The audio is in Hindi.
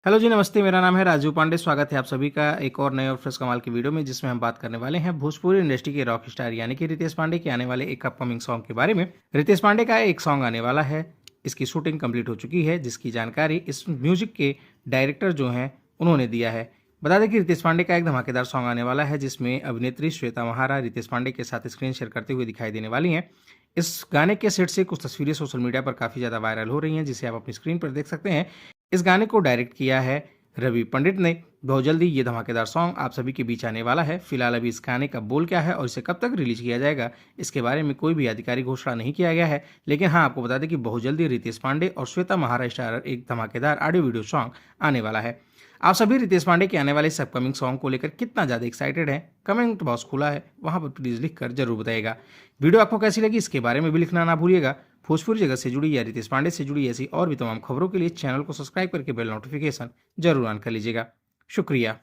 हेलो जी, नमस्ते। मेरा नाम है राजू पांडे। स्वागत है आप सभी का एक और नए और फ्रेश कमाल की वीडियो में, जिसमें हम बात करने वाले हैं भोजपुरी इंडस्ट्री के रॉक स्टार यानी कि रितेश पांडे के आने वाले एक अपकमिंग सॉन्ग के बारे में। रितेश पांडे का एक सॉन्ग आने वाला है, इसकी शूटिंग कंप्लीट हो चुकी है, जिसकी जानकारी इस म्यूजिक के डायरेक्टर जो हैं उन्होंने दिया है। बता दें कि रितेश पांडे का एक धमाकेदार सॉन्ग आने वाला है, जिसमें अभिनेत्री श्वेता महारा रितेश पांडे के साथ स्क्रीन शेयर करते हुए दिखाई देने वाली हैं। इस गाने के सेट से कुछ तस्वीरें सोशल मीडिया पर काफ़ी ज़्यादा वायरल हो रही हैं, जिसे आप अपनी स्क्रीन पर देख सकते हैं। इस गाने को डायरेक्ट किया है रवि पंडित ने। बहुत जल्दी ये धमाकेदार सॉन्ग आप सभी के बीच आने वाला है। फिलहाल अभी इस गाने का बोल क्या है और इसे कब तक रिलीज किया जाएगा, इसके बारे में कोई भी आधिकारिक घोषणा नहीं किया गया है। लेकिन हाँ, आपको बता दें कि बहुत जल्दी रितेश पांडे और श्वेता महारा स्टारर एक धमाकेदार ऑडियो वीडियो सॉन्ग आने वाला है। आप सभी रितेश पांडे के आने वाले इस अपकमिंग सॉन्ग को लेकर कितना ज़्यादा एक्साइटेड है, कमेंट बॉक्स खुला है, वहां पर प्लीज़ लिख कर जरूर बताइएगा। वीडियो आपको कैसी लगी, इसके बारे में भी लिखना ना भूलिएगा। भोजपुरी जगत से जुड़ी या रितेश पांडे से जुड़ी ऐसी और भी तमाम खबरों के लिए चैनल को सब्सक्राइब करके बेल नोटिफिकेशन जरूर ऑन कर लीजिएगा। शुक्रिया।